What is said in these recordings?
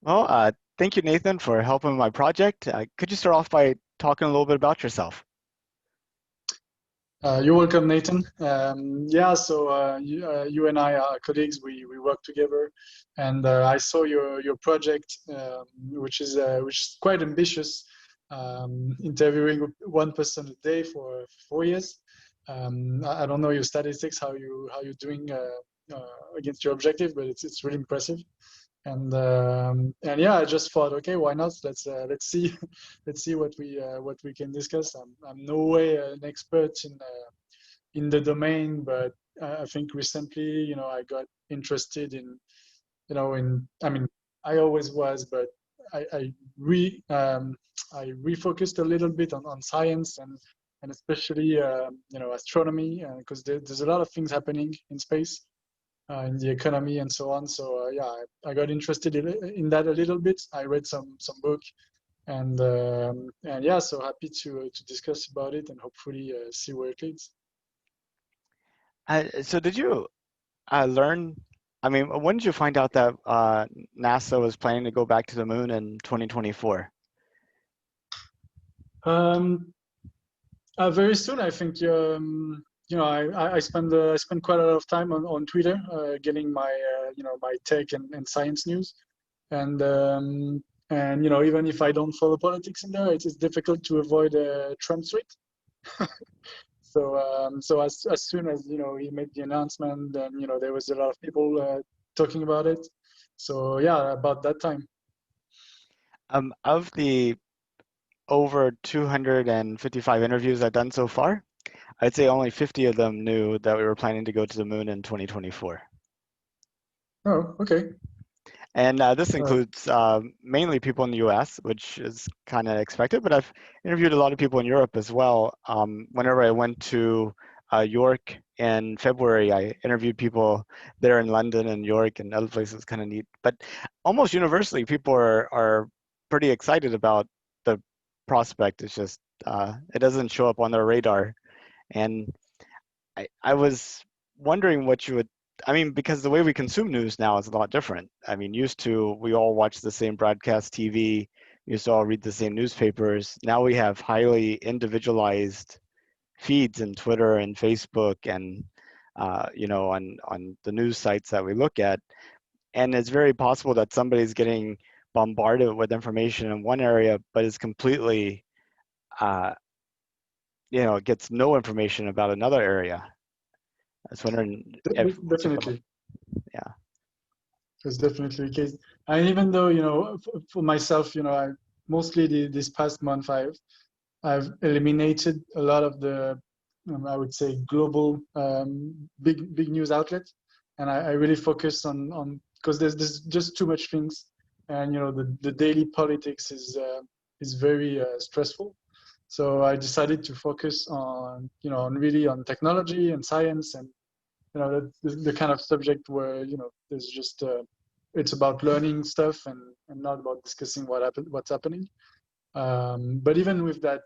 Thank you, Nathan, for helping with my project. Could you start off by talking a little bit about yourself? You're welcome, Nathan. You and I are colleagues. We work together, and I saw your project, which is quite ambitious, interviewing one person a day for 4 years. I don't know your statistics, how you're doing against your objective, but it's really impressive. And yeah, I just thought, okay, why not? Let's see let's see what we can discuss. I'm no way an expert in the domain, but I think recently, I got interested in I mean, I always was, but I I re I refocused a little bit on science and especially astronomy, because there's a lot of things happening in space, in the economy and so on. So yeah, I got interested in that a little bit. I read some book, and yeah, so happy to discuss about it and hopefully see where it leads. So did you learn, when did you find out that NASA was planning to go back to the moon in 2024? Um, Very soon, I think. I spend quite a lot of time on Twitter, getting my tech and science news, and even if I don't follow politics in there, it's difficult to avoid Trump tweet. So as soon as he made the announcement, then there was a lot of people talking about it. So yeah, about that time. Of the over 255 interviews I've done so far, I'd say only 50 of them knew that we were planning to go to the moon in 2024. Oh, okay. And this Uh, includes mainly people in the US, which is kind of expected, but I've interviewed a lot of people in Europe as well. Whenever I went to York in February, I interviewed people there in London and York and other places, kind of neat. But almost universally, people are pretty excited about the prospect. It's just it doesn't show up on their radar. And I was wondering what you would, because the way we consume news now is a lot different. Used to, we all watch the same broadcast TV, we used to all read the same newspapers. Now we have highly individualized feeds in Twitter and Facebook and, on the news sites that we look at. And it's very possible that somebody's getting bombarded with information in one area, but is completely, uh, gets no information about another area. I was wondering if what's your thought? Definitely. Yeah. It's definitely the case. And even though, for myself, mostly this past month, I've eliminated a lot of the, I would say, global big news outlets, and I really focus on because there's just too much things, and the daily politics is very stressful. So I decided to focus on really on technology and science, and the kind of subject where there's just it's about learning stuff and not about discussing what's happening. But even with that,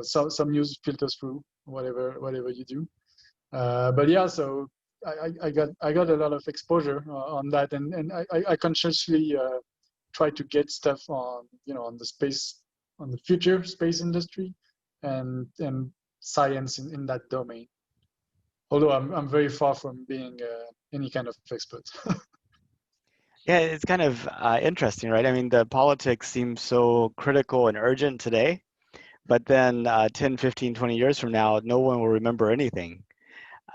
some news filters through whatever you do. But yeah, so I got a lot of exposure on that, and I consciously try to get stuff on the space, on the future space industry, and science in that domain. Although I'm very far from being any kind of expert. Yeah, it's kind of interesting, right? The politics seems so critical and urgent today, but then 10, 15, 20 years from now, no one will remember anything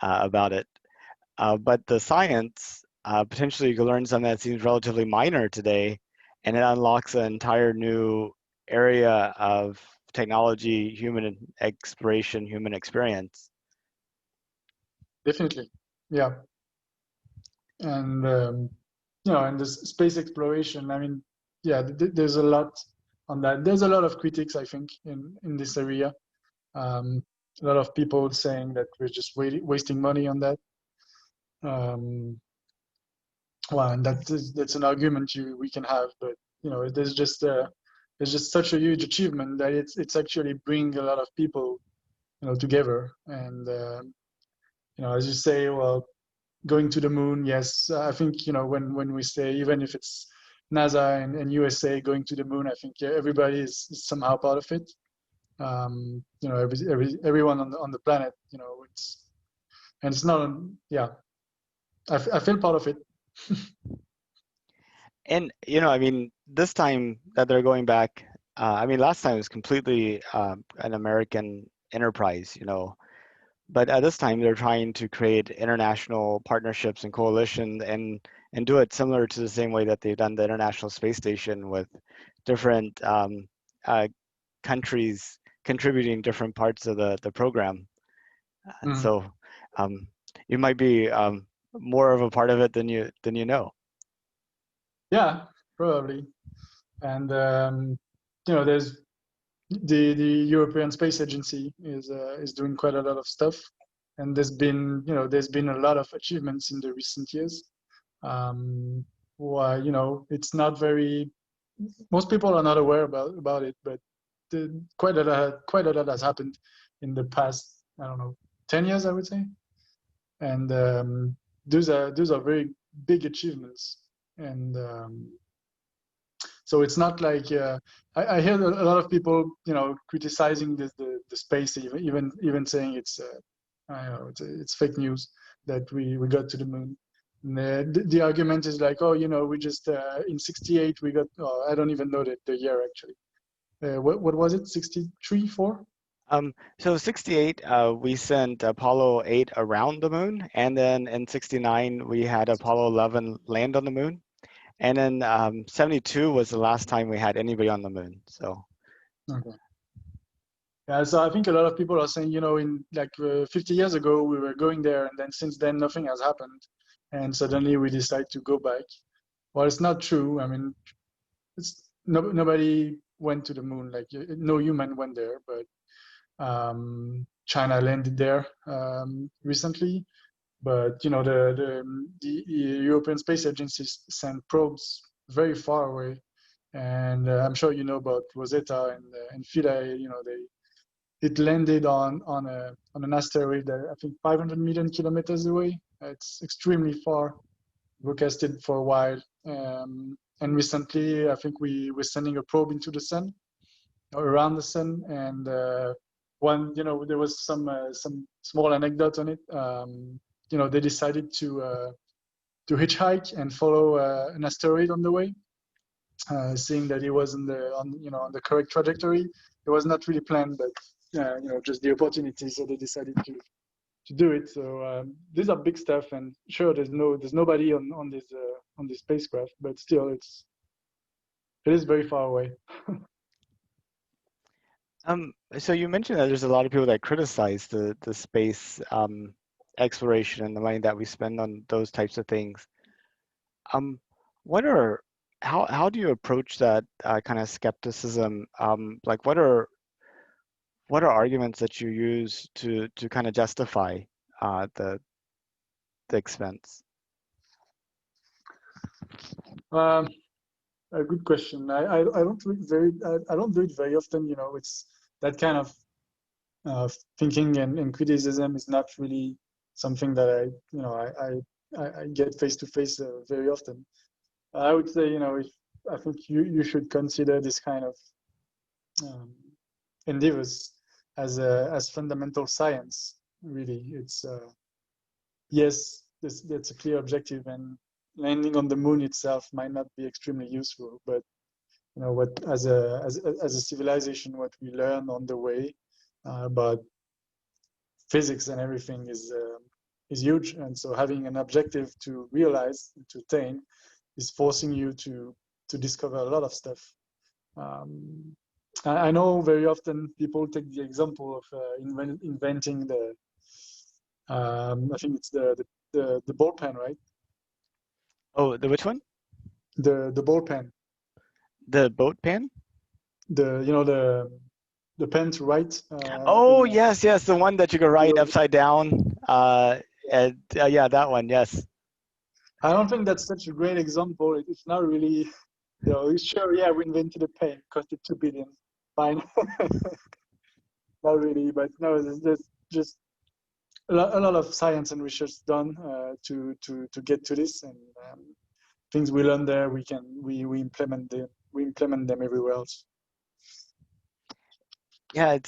about it. But the science, potentially you could learn something that seems relatively minor today, and it unlocks an entire new area of technology, human exploration, human experience. Definitely, yeah. And this space exploration. Yeah, there's a lot on that. There's a lot of critics, I think, in this area. Um, a lot of people saying that we're just wasting money on that. Um, well, and that's an argument we can have, but there's just such a huge achievement that it's actually bring a lot of people together. And as you say, well, going to the moon, yes, I think when we say, even if it's NASA and USA going to the moon. I think everybody is somehow part of it. You know, everyone on the planet. You know, it's not. Yeah, I feel part of it. And you know, I mean, this time that they're going back, I mean, last time it was completely an American enterprise, you know. But at this time, they're trying to create international partnerships and coalition and do it similar to the same way that they've done the International Space Station with different uh, countries contributing different parts of the program. Mm. So um, you might be more of a part of it than you know. Yeah, probably. And you know, there's the European Space Agency is doing quite a lot of stuff, and there's been a lot of achievements in the recent years. Why, you know, it's not very, most people are not aware about it, but quite a lot has happened in the past, I don't know, 10 years, I would say. And those are very big achievements. And so it's not like I hear a lot of people, you know, criticizing the space, even saying it's I don't know, it's fake news that we got to the moon. And the argument is like, oh, you know, we just in '68 we got. Oh, I don't even know the year actually. What was it? 63, 4? So 68, we sent Apollo 8 around the moon, and then in 69 we had Apollo 11 land on the moon, and then 72 was the last time we had anybody on the moon. So Okay. Yeah, so I think a lot of people are saying, you know, in like 50 years ago we were going there, and then since then nothing has happened, and suddenly we decide to go back. Well, it's not true. I mean, nobody went to the moon. Like no human went there, but China landed there recently. But you know, the European Space Agency sent probes very far away, and I'm sure you know about Rosetta and Philae. You know, it landed on an asteroid that I think 500 million kilometers away. It's extremely far. Broadcasted for a while, and recently I think we were sending a probe into the sun, or around the sun, and one, you know, there was some small anecdote on it. You know, they decided to hitchhike and follow an asteroid on the way, seeing that it was on the correct trajectory. It was not really planned, but you know, just the opportunity, so they decided to do it. So these are big stuff, and sure, there's nobody on this spacecraft, but still, it is very far away. so you mentioned that there's a lot of people that criticize the space exploration and the money that we spend on those types of things. Um, what are how do you approach that kind of skepticism? Like what are arguments that you use to kind of justify the expense? Um, a good question. I don't do it I don't do it very often. You know, it's that kind of thinking and criticism is not really something that I get face to face very often. I would say, you know, if I think you should consider this kind of um, endeavors as fundamental science. Really, it's yes, that's a clear objective, and landing on the moon itself might not be extremely useful, but you know, what as a civilization, what we learn on the way about physics and everything is huge. And so having an objective to realize, to attain, is forcing you to discover a lot of stuff. um, I know very often people take the example of inventing the I think it's the ball pen, right? Oh, the which one? The ball pen, The boat pan? the pen to write Oh, in yes, yes, the one that you could write upside down. And, yeah, that one, yes. I don't think that's such a great example. It's not really, you know, sure, yeah, we invented a pen, costed 2 billion. Fine. Not really, but no, there's just a lot of science and research done to get to this, and things we learn there, we implement them everywhere else. Yeah,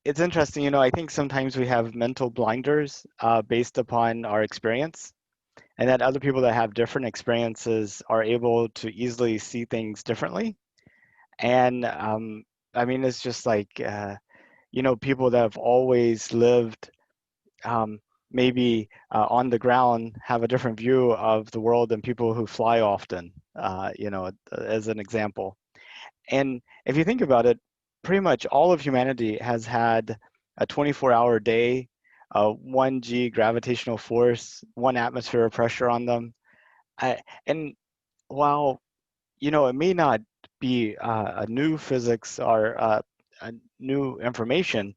it's interesting. You know, I think sometimes we have mental blinders based upon our experience, and that other people that have different experiences are able to easily see things differently. And I mean, it's just like you know, people that have always lived um, maybe on the ground have a different view of the world than people who fly often. You know, as an example. And if you think about it, pretty much all of humanity has had a 24-hour day, 1G gravitational force, one atmosphere of pressure on them. And while, you know, it may not be a new physics or a new information,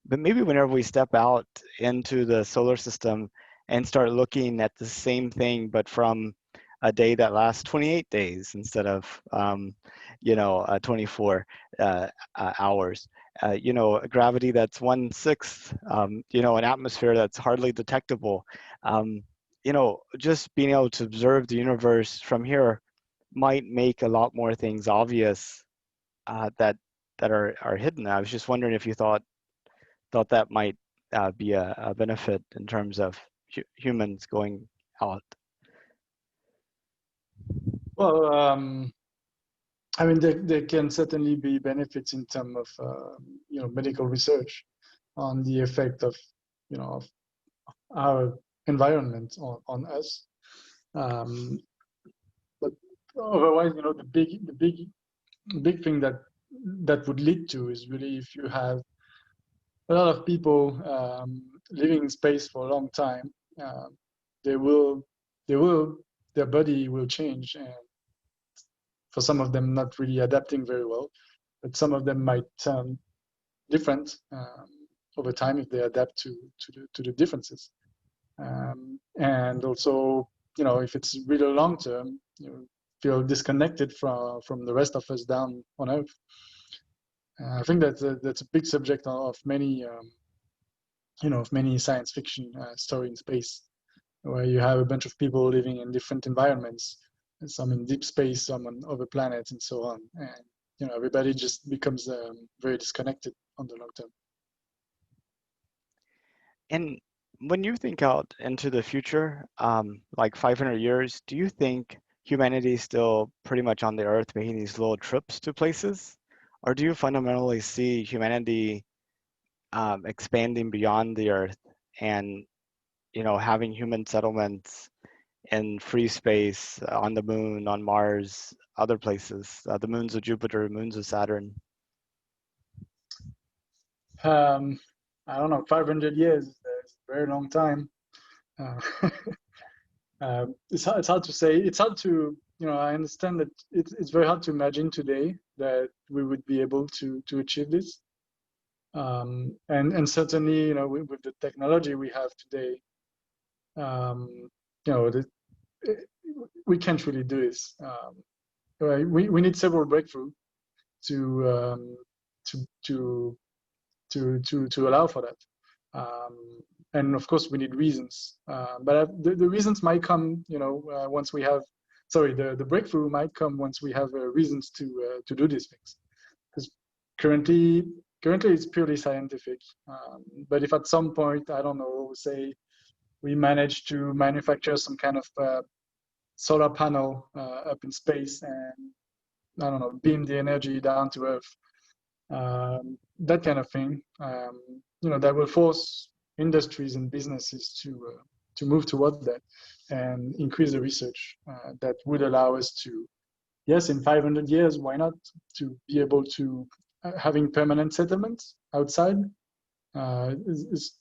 but maybe whenever we step out into the solar system and start looking at the same thing, but from a day that lasts 28 days instead of, you know, 24 uh, hours, you know, a gravity that's 1/6, you know, an atmosphere that's hardly detectable, you know, just being able to observe the universe from here might make a lot more things obvious that are hidden. I was just wondering if you thought that might be a benefit in terms of humans going out. Well, I mean, there can certainly be benefits in terms of medical research on the effect of of our environment on us. Um, but otherwise, the big thing that would lead to is really if you have a lot of people living in space for a long time, uh, they will they will their body will change, and for some of them not really adapting very well, but some of them might turn different over time if they adapt to the differences. And also, if it's really long term, feel disconnected from the rest of us down on Earth. I think that's a big subject of many of many science fiction story in space, where you have a bunch of people living in different environments, some in deep space, some on other planets, and so on. And everybody just becomes very disconnected on the long term. And when you think out into the future, like 500 years, do you think humanity is still pretty much on the Earth making these little trips to places? Or do you fundamentally see humanity expanding beyond the Earth and, you know, having human settlements in free space on the moon, on Mars, other places, the moons of Jupiter, moons of Saturn? Um, I don't know, 500 years is a very long time. Uh, it's hard to say. It's hard to, I understand that it's very hard to imagine today that we would be able to achieve this. And certainly, with the technology we have today, you know, the, we can't really do this. We need several breakthroughs to to to to allow for that. And of course, we need reasons. But the reasons might come, once we have. Sorry, the breakthrough might come once we have reasons to do these things. Because currently it's purely scientific. But if at some point, I don't know, say we manage to manufacture some kind of solar panel up in space and I don't know, beam the energy down to Earth, that kind of thing, that will force industries and businesses to move towards that and increase the research that would allow us to, yes, in 500 years, why not, to be able to having permanent settlements outside. The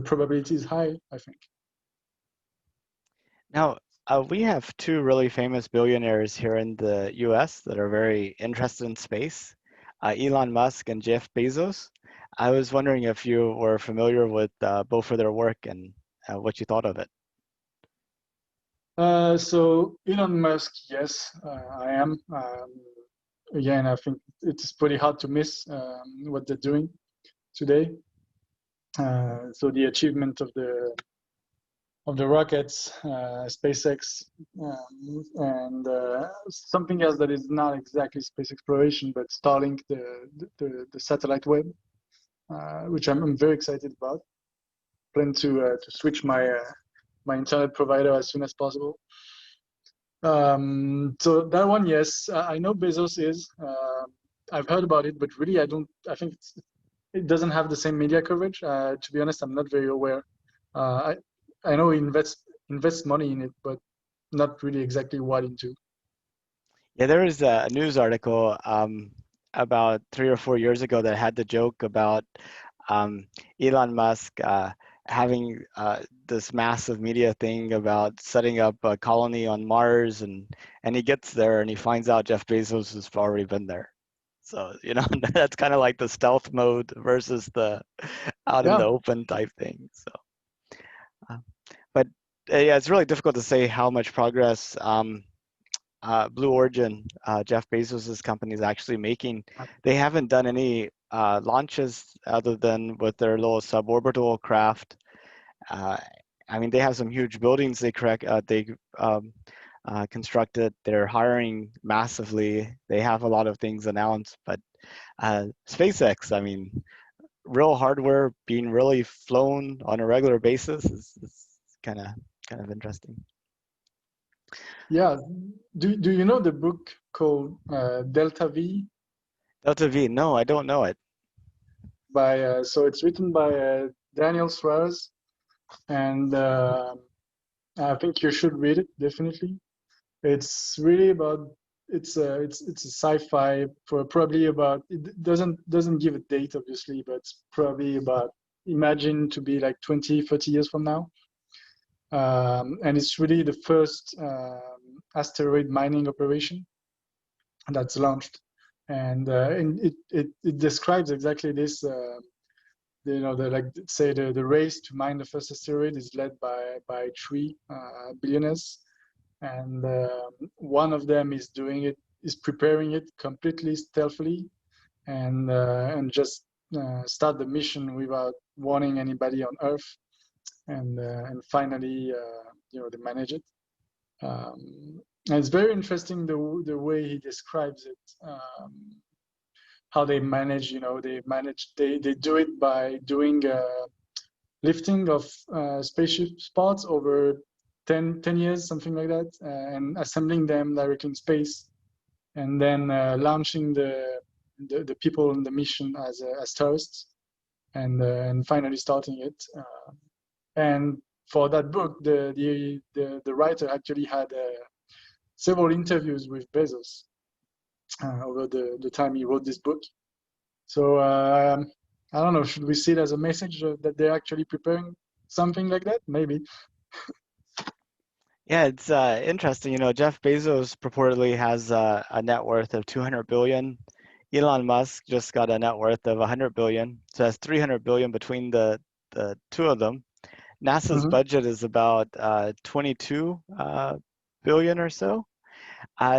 probability is high, I think. Now, we have two really famous billionaires here in the US that are very interested in space, Elon Musk and Jeff Bezos. I was wondering if you were familiar with both of their work and what you thought of it. So Elon Musk, yes, I am. Again, I think it's pretty hard to miss what they're doing today. So the achievement of of the rockets, SpaceX, and something else that is not exactly space exploration, but Starlink, the satellite web, which I'm very excited about. Plan to switch my internet provider as soon as possible. So that one, yes, I know Bezos is. I've heard about it, but really, I don't. I think it doesn't have the same media coverage. To be honest, I'm not very aware. I know he invests money in it, but not really exactly what into. Yeah, there was a news article about 3 or 4 years ago that had the joke about um, Elon Musk having this massive media thing about setting up a colony on Mars, and he gets there and he finds out Jeff Bezos has already been there. So, that's kind of like the stealth mode versus the out in Yeah, the open type thing. So, uh, but yeah, it's really difficult to say how much progress Blue Origin, Jeff Bezos's company, is actually making. They haven't done any launches other than with their little suborbital craft. Uh, I mean, they have some huge buildings they constructed. They're hiring massively. They have a lot of things announced, but SpaceX, I mean, real hardware being really flown on a regular basis is kind of interesting. yeah. Do you know the book called Delta V Delta V, no, I don't know it. by so it's written by Daniel Suarez, and I think you should read it definitely. It's really about it's a sci-fi for probably about it doesn't give a date obviously, but it's probably about imagine to be like 20, 30 years from now. And it's really the first asteroid mining operation that's launched, and it describes exactly this. The like say the race to mine the first asteroid is led by three billionaires, and one of them is preparing it completely stealthily, and just start the mission without warning anybody on Earth, and finally they manage it. And it's very interesting the way he describes it. How they manage, they do it by doing lifting of spaceship parts over 10 years, something like that, and assembling them directly in space, and then launching the people on the mission as tourists, and finally starting it. And for that book, the writer actually had several interviews with Bezos over the time he wrote this book. So I don't know. Should we see it as a message that they're actually preparing something like that? Maybe. Yeah, it's interesting. Jeff Bezos purportedly has a net worth of 200 billion. Elon Musk just got a net worth of 100 billion. So that's 300 billion between the two of them. NASA's Mm-hmm. budget is about 22 billion or so.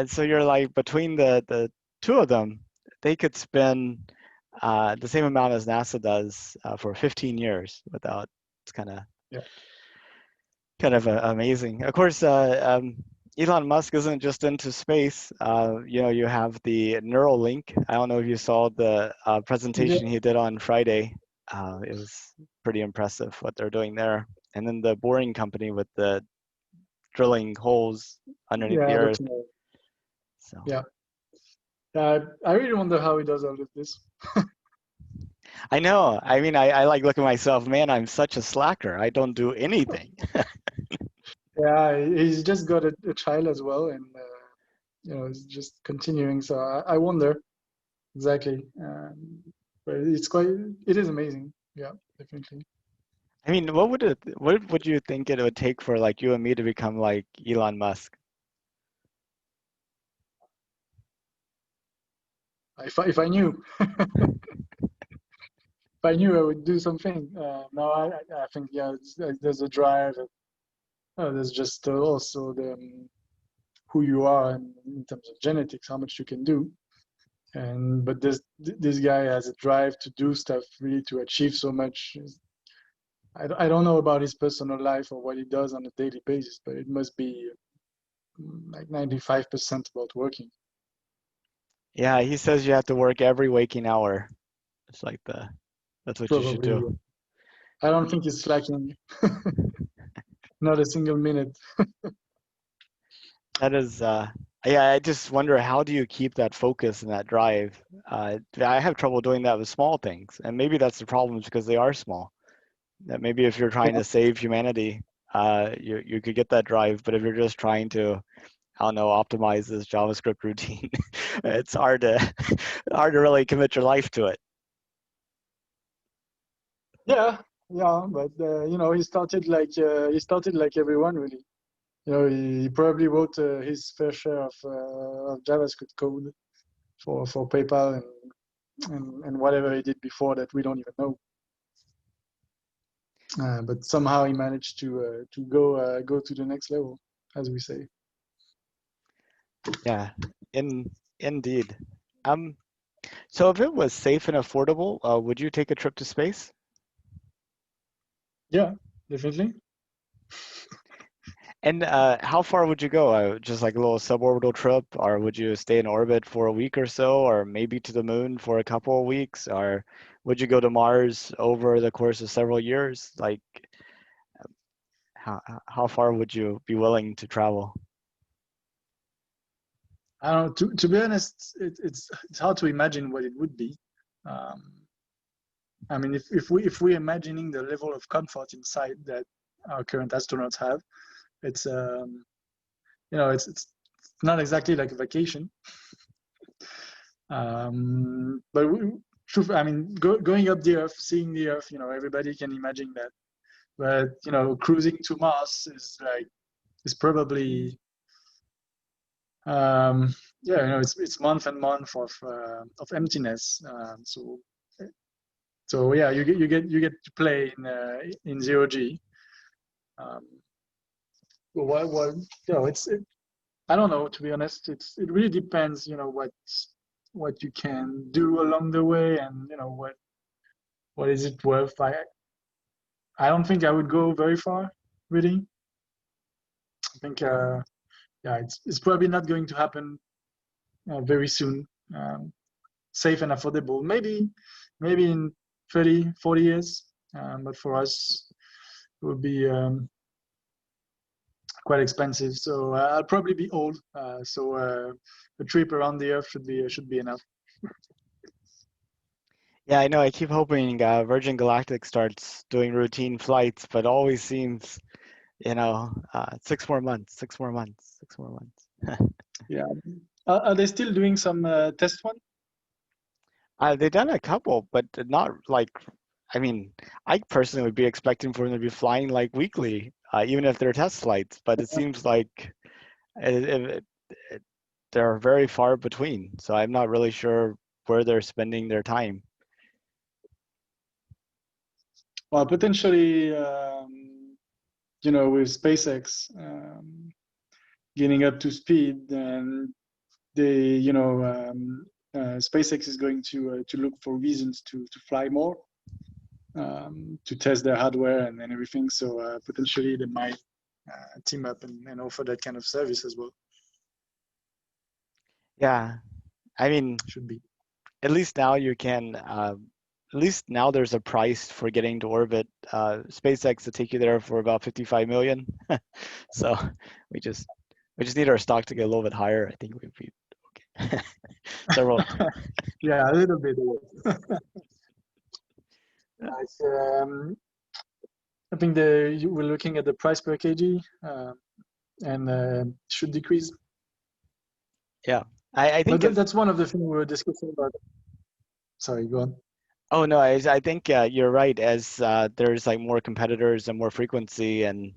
So you're like between the two of them, they could spend the same amount as NASA does for 15 years without. It's Yeah. kind of amazing. Of course, Elon Musk isn't just into space. You have the Neuralink. I don't know if you saw the Yeah. presentation he did on Friday. It was pretty impressive what they're doing there. And then the Boring Company with the drilling holes underneath the Yeah. That's earth. more. So Yeah. I really wonder how he does all of this. I know. I mean, I like look at myself, man, I'm such a slacker. I don't do anything. Yeah, he's just got a child as well, and he's just continuing. So I wonder exactly. But it is amazing. Yeah, definitely. I mean, what would you think it would take for like you and me to become like Elon Musk? If I knew, if I knew, I would do something. No, I think yeah, there's a drive. There's just also who you are in terms of genetics, how much you can do. But this guy has a drive to do stuff, really to achieve so much. I don't know about his personal life or what he does on a daily basis, but it must be like 95% about working. Yeah, he says you have to work every waking hour. It's like that's what you should Probably. do. I don't think he's slacking, not a single minute. That is, yeah, I just wonder how do you keep that focus and that drive? I have trouble doing that with small things, and maybe that's the problem is because they are small. That maybe if you're trying Yeah. to save humanity, you could get that drive, but if you're just trying to, I don't know, optimize this JavaScript routine, it's hard to hard to really commit your life to it. Yeah, yeah, but he started like everyone really. You know, he probably wrote his fair share of JavaScript code for PayPal and whatever he did before that we don't even know. But somehow he managed to go to the next level, as we say. Yeah, indeed. Um, so if it was safe and affordable, would you take a trip to space? Yeah, definitely. And how far would you go? Just like a little suborbital trip, or would you stay in orbit for a week or so, or maybe to the moon for a couple of weeks, or would you go to Mars over the course of several years? Like, how far would you be willing to travel? I don't know. To be honest, it's hard to imagine what it would be. Um, I mean, if we're imagining the level of comfort inside that our current astronauts have, it's it's not exactly like a vacation. But I mean, going up the Earth, seeing the Earth, everybody can imagine that. But cruising to Mars is probably um, yeah, it's month and month of emptiness. So yeah, you get to play in zero G. Um, what I don't know, to be honest. It really depends, what you can do along the way, and what is it worth. I don't think I would go very far, really. I think yeah, it's probably not going to happen very soon. Um, Safe and affordable, maybe in 30, 40 years. But for us, it would be quite expensive. So I'll probably be old. So a trip around the earth should be enough. Yeah, I know. I keep hoping Virgin Galactic starts doing routine flights, but always seems, 6 more months, 6 more months, 6 more months. Yeah. Are they still doing some test one? They've done a couple, but not like, I mean, I personally would be expecting for them to be flying like weekly, even if they're test flights, but it seems like it, it, they're very far between. So I'm not really sure where they're spending their time. Well, potentially, with SpaceX getting up to speed, and SpaceX is going to look for reasons to fly more, to test their hardware and everything. So potentially they might team up and offer that kind of service as well. Yeah, I mean, Should be. at least now you can, at least now there's a price for getting to orbit. SpaceX to take you there for about 55 million. So we just we just need our stock to get a little bit higher. I think we'd be okay. Several. Yeah, a little bit. It's, I think we're looking at the price per kg, and should decrease. Yeah, I But think as that's one of the things we were discussing about. Sorry, go on. oh no, I think you're right. As there's like more competitors and more frequency, and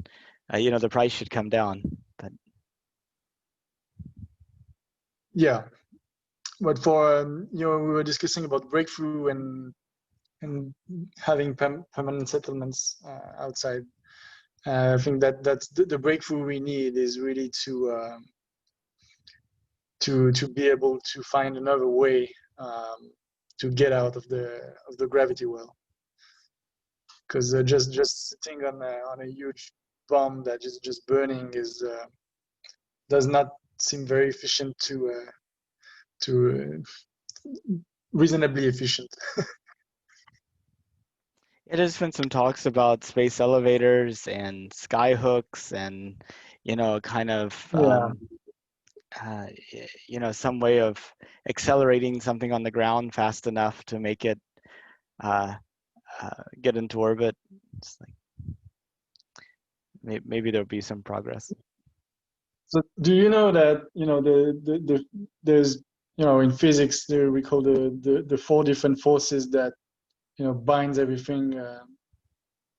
the price should come down. But Yeah, but for we were discussing about breakthrough and having permanent settlements outside. I think that's the breakthrough we need is really to be able to find another way to get out of the gravity well. because just sitting on a huge bomb that is just burning is does not seem very efficient to reasonably efficient. It has been some talks about space elevators and skyhooks and, kind of, Yeah. some way of accelerating something on the ground fast enough to make it uh, get into orbit. It's like maybe there'll be some progress. So do you know that there's in physics there we call the four different forces that binds everything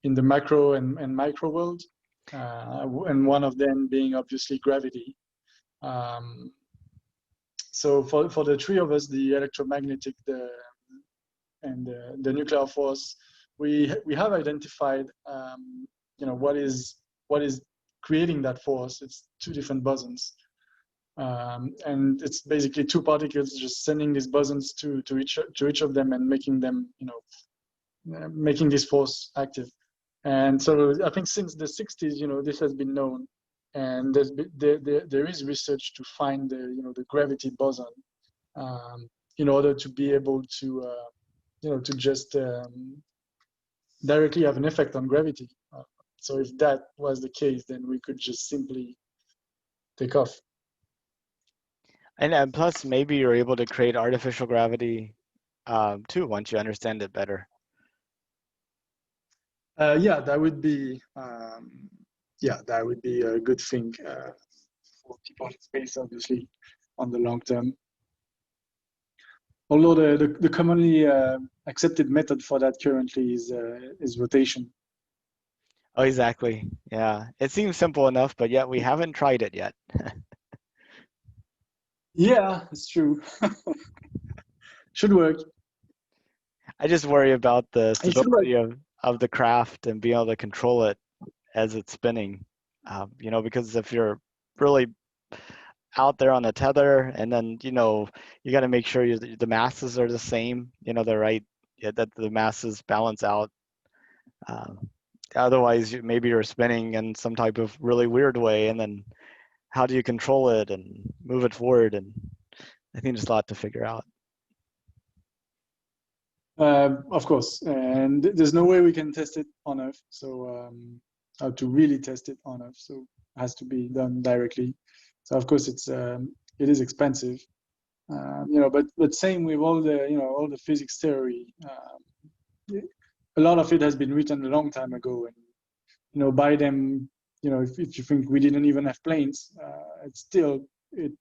in the macro and micro world, and one of them being obviously gravity. Um, so for the three of us, the electromagnetic, the nuclear force, we have identified what is creating that force. It's two different bosons. And it's basically two particles just sending these bosons to each of them and making them, making this force active. And so I think since the 60s, this has been known, and there is research to find the gravity boson, in order to be able to just directly have an effect on gravity. So if that was the case, then we could just simply take off. And plus, maybe you're able to create artificial gravity too once you understand it better. Yeah, that would be a good thing for people in space, obviously, on the long term. Although the commonly accepted method for that currently is rotation. Oh, exactly. Yeah. It seems simple enough, but yet we haven't tried it yet. Yeah, it's true. Should work. I just worry about the It should work. stability of the craft and being able to control it as it's spinning. Because if you're really out there on a tether, and then you got to make sure the masses are the same. The right, yeah, that the masses balance out. Um, Otherwise, maybe you're spinning in some type of really weird way, and then how do you control it and move it forward? And I think there's a lot to figure out. Of course, and there's no way we can test it on Earth. So how to really test it on Earth? So it has to be done directly. So of course it is expensive. But same with all the physics theory. A lot of it has been written a long time ago, and by them, if you think we didn't even have planes, it's still it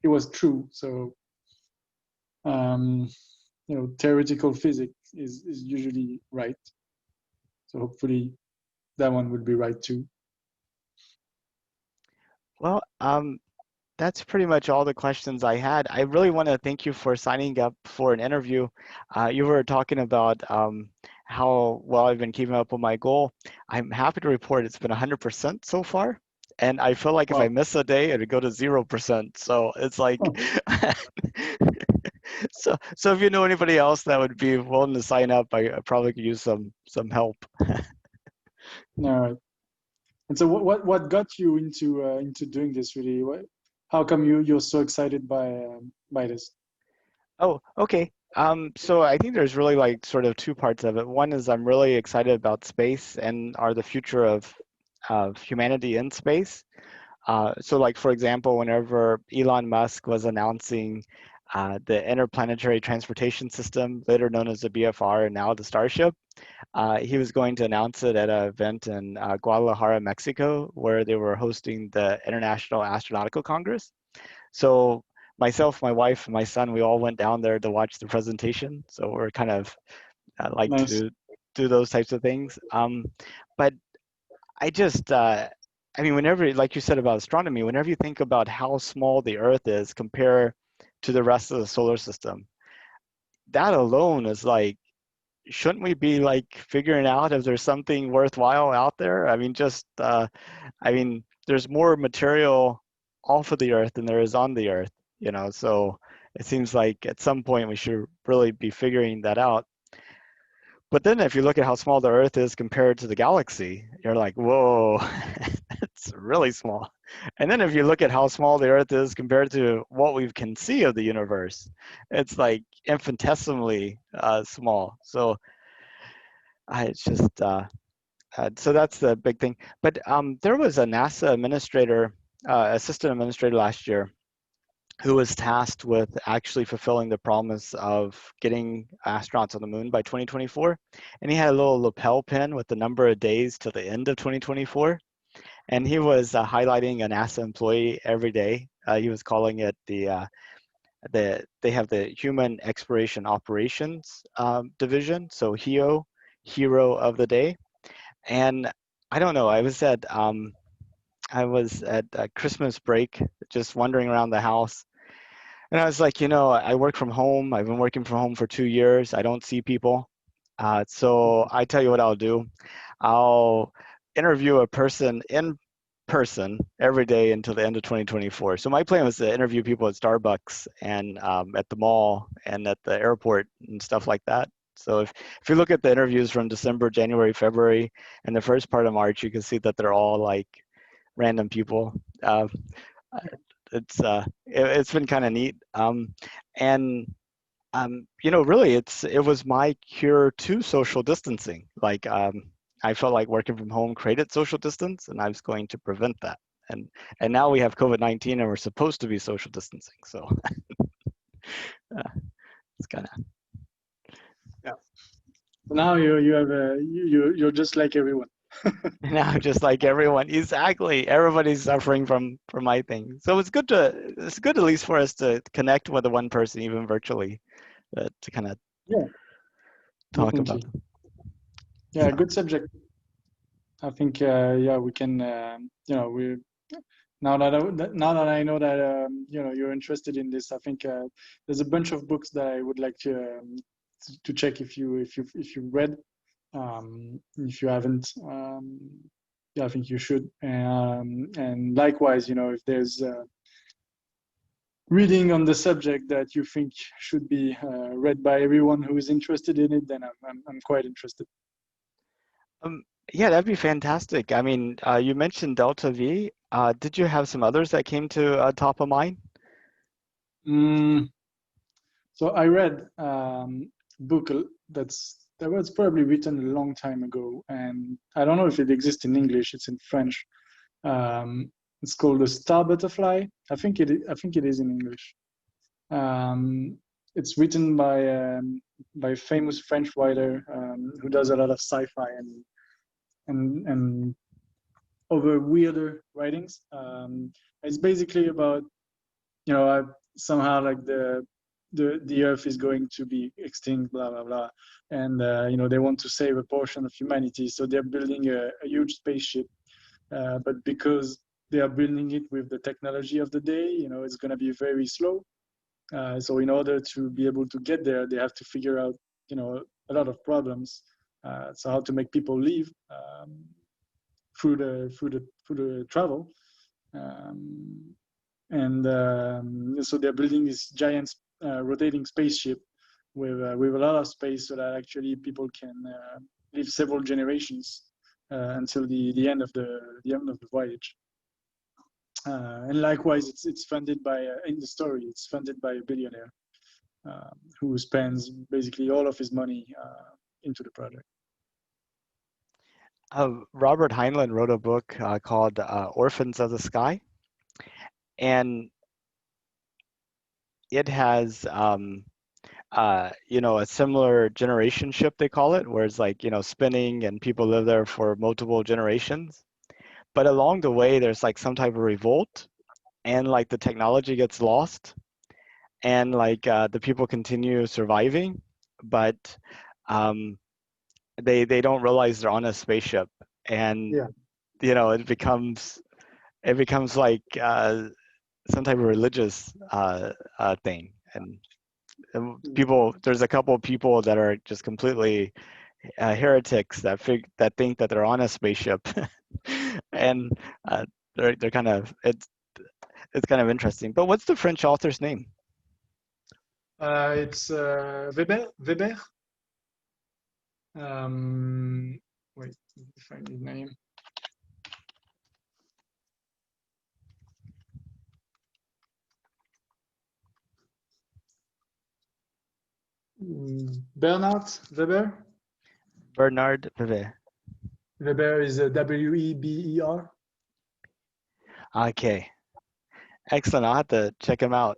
was true. So um, theoretical physics is usually right. So hopefully that one would be right too. Well, that's pretty much all the questions I had. I really want to thank you for signing up for an interview. You were talking about how well I've been keeping up with my goal. I'm happy to report it's been 100% so far. And I feel like if I Wow. miss a day, it'd go to 0%. So it's like, Oh, so if you know anybody else that would be willing to sign up, I probably could use some help. all right. And so what got you into doing this really? How come you're so excited by this? Oh, okay. So I think there's really like sort of two parts of it. One is I'm really excited about space and are the future of humanity in space. So like for example, whenever Elon Musk was announcing the interplanetary transportation system, later known as the BFR and now the Starship, he was going to announce it at an event in Guadalajara, Mexico, where they were hosting the International Astronautical Congress. So myself, my wife, and my son, we all went down there to watch the presentation. So we're kind of like to Nice. do those types of things. But I just, I mean, whenever, like you said about astronomy, whenever you think about how small the Earth is compared to the rest of the solar system, that alone is like, shouldn't we be like figuring out if there's something worthwhile out there? I mean, I mean, there's more material off of the Earth than there is on the Earth, so it seems like at some point we should really be figuring that out. But then if you look at how small the Earth is compared to the galaxy, you're like, whoa, it's really small. And then if you look at how small the Earth is compared to what we can see of the universe, it's like infinitesimally small. So it's just so that's the big thing. But there was a NASA administrator, assistant administrator last year, who was tasked with actually fulfilling the promise of getting astronauts on the moon by 2024. And he had a little lapel pin with the number of days to the end of 2024. And he was highlighting a NASA employee every day. He was calling it they have the Human Exploration Operations Division, so HEO, Hero of the Day. And I don't know, I was at Christmas break, just wandering around the house. And I was like, I work from home. I've been working from home for 2 years. I don't see people. So I tell you what I'll do. I'll interview a person in person every day until the end of 2024. So my plan was to interview people at Starbucks and at the mall and at the airport and stuff like that. So if you look at the interviews from December, January, February, and the first part of March, you can see that they're all like random people. It's been kind of neat. And really, it was my cure to social distancing. Like I felt like working from home created social distance, and I was going to prevent that. And now we have COVID-19, and we're supposed to be social distancing. So it's kind of Yeah. So now you have you're just like everyone. now just like everyone. Exactly, everybody's suffering from my thing. So it's good at least for us to connect with the one person, even virtually, to kind of Yeah, talk about definitely. them. Yeah, So. good subject. I think yeah, we can we now that I know that you're interested in this, I think there's a bunch of books that I would like to check if you read. If you haven't, yeah, I think you should. And likewise, if there's reading on the subject that you think should be read by everyone who is interested in it, then I'm quite interested. Um, yeah, that'd be fantastic. I mean, you mentioned Delta V. Did you have some others that came to top of mind? Mm, so I read book that was probably written a long time ago, and I don't know if it exists in English. It's in French. It's called The Star Butterfly. I think it is in English. Um, it's written by a famous French writer who does a lot of sci-fi and other weirder writings. It's basically about somehow like the Earth is going to be extinct, blah blah blah, and they want to save a portion of humanity, so they're building a huge spaceship, but because they are building it with the technology of the day, it's going to be very slow. So in order to be able to get there, they have to figure out, a lot of problems. So how to make people leave through the travel, um, and so they're building this giant rotating spaceship with a lot of space, so that actually people can live several generations until the end of the voyage. And likewise, it's funded by in the story, it's funded by a billionaire who spends basically all of his money into the project. Robert Heinlein wrote a book called Orphans of the Sky, and it has a similar generation ship, they call it, where it's like, spinning and people live there for multiple generations. But along the way, there's like some type of revolt, and like the technology gets lost, and like the people continue surviving, but um, they don't realize they're on a spaceship, and Yeah. it becomes like some type of religious thing, and there's a couple of people that are just completely heretics that think that they're on a spaceship, and they're kind of it's kind of interesting. But what's the French author's name? It's Weber. Wait, let me find his name. Bernard Weber. Bernard Vivet. Weber is Weber. Okay, excellent. I'll have to check him out.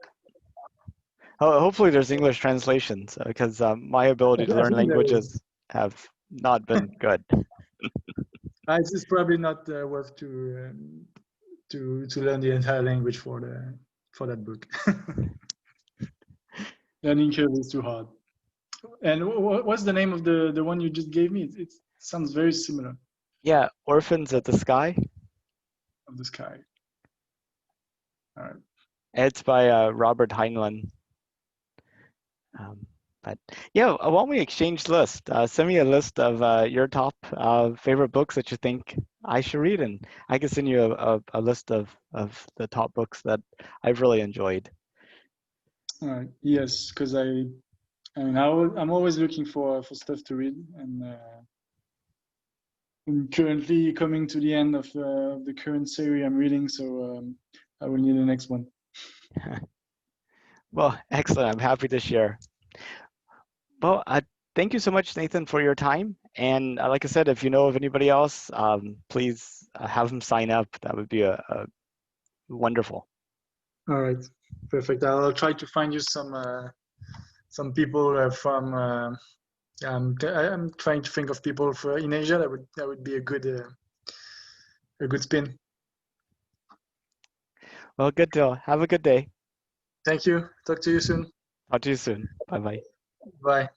Hopefully, there's English translations because my ability to I learn think there is. languages have not been good. It's probably not worth to learn the entire language for that book. Learning curve is too hard. And what's the name of the one you just gave me? It sounds very similar. Yeah, Orphans of the Sky. Of the Sky. All right. It's by Robert Heinlein. But yeah, why don't we exchange lists? Send me a list of your top favorite books that you think I should read, and I can send you a list of the top books that I've really enjoyed. All right. Yes, because I'm always looking for stuff to read, and I'm currently coming to the end of the current series I'm reading, so I will need the next one. Well, excellent. I'm happy to share. Well, thank you so much, Nathan, for your time. And like I said, if you know of anybody else, please have them sign up. That would be a wonderful. All right, perfect. I'll try to find you some people from. I'm trying to think of people in Asia that would be a good spin. Well, good deal. Have a good day. Thank you. Talk to you soon. Talk to you soon. Bye bye. Bye.